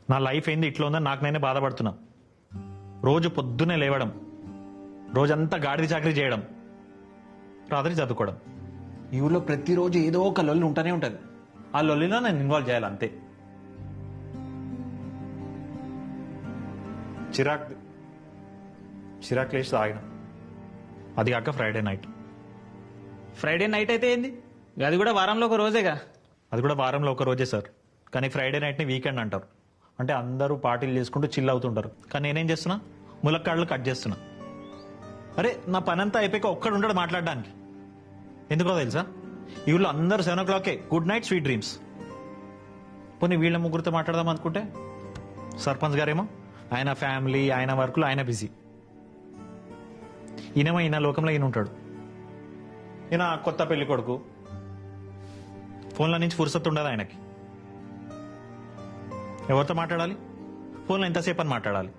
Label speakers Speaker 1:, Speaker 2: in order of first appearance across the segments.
Speaker 1: నా లైఫ్ ఏంది ఇట్లా ఉందని నాకు నేనే బాధపడుతున్నా. రోజు పొద్దున్నే లేవడం, రోజంతా గాడిద చాకరీ చేయడం, రాత్రి చదువుకోవడం.
Speaker 2: ఈ ఊళ్ళో ప్రతిరోజు ఏదో ఒక లొల్లి ఉంటూనే ఉంటుంది. ఆ లొల్లిలో నేను ఇన్వాల్వ్ చేయాలి అంతే.
Speaker 1: చిరాక్ లేచి తాగిన, అది కాక ఫ్రైడే నైట్.
Speaker 3: ఫ్రైడే నైట్ అయితే ఏంది? అది కూడా వారంలో ఒక రోజేగా.
Speaker 1: అది కూడా వారంలో ఒక రోజే సార్, కానీ ఫ్రైడే నైట్ని వీకెండ్ అంటారు. అంటే అందరూ పార్టీలు చేసుకుంటూ చిల్ అవుతుంటారు, కానీ నేనేం చేస్తున్నా, ములక్కాడలు కట్ చేస్తున్నా. అరే నా పనంతా అయిపోయాక ఒక్కడు ఉండడు మాట్లాడడానికి. ఎందుకో తెలుసా, ఈ ఊళ్ళో అందరూ 7 o'clock good night sweet dreams. పోనీ వీళ్ళ ముగ్గురితో మాట్లాడదాం అనుకుంటే సర్పంచ్ గారేమో ఆయన ఫ్యామిలీ, ఆయన వర్క్లో ఆయన బిజీ. ఈయనేమో ఈయన లోకంలో ఈయన ఉంటాడు. ఈయన కొత్త పెళ్లి కొడుకు, ఫోన్ల నుంచి ఫుర్సత్ ఉండదు ఆయనకి. ఎవరితో మాట్లాడాలి? ఫోన్లో ఎంతసేపు అని మాట్లాడాలి?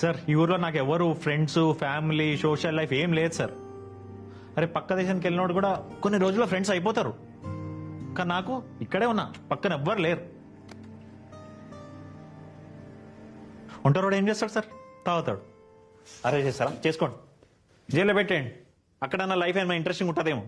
Speaker 1: సార్ ఈ ఊర్లో నాకు ఎవరు ఫ్రెండ్స్, ఫ్యామిలీ, సోషల్ లైఫ్ ఏం లేదు సార్. అరే పక్క దేశానికి వెళ్ళినోడు కూడా కొన్ని రోజుల్లో ఫ్రెండ్స్ అయిపోతారు, కానీ నాకు ఇక్కడే ఉన్నా, పక్కన ఎవ్వరు లేరు. ఒంటరోడు ఏం చేస్తాడు సార్? తాగుతాడు. అరే చేస్తారా? చేసుకోండి, జైల్లో పెట్టేయండి. అక్కడ నా లైఫ్ ఏమైనా ఇంట్రెస్టింగ్ ఉంటుందేమో.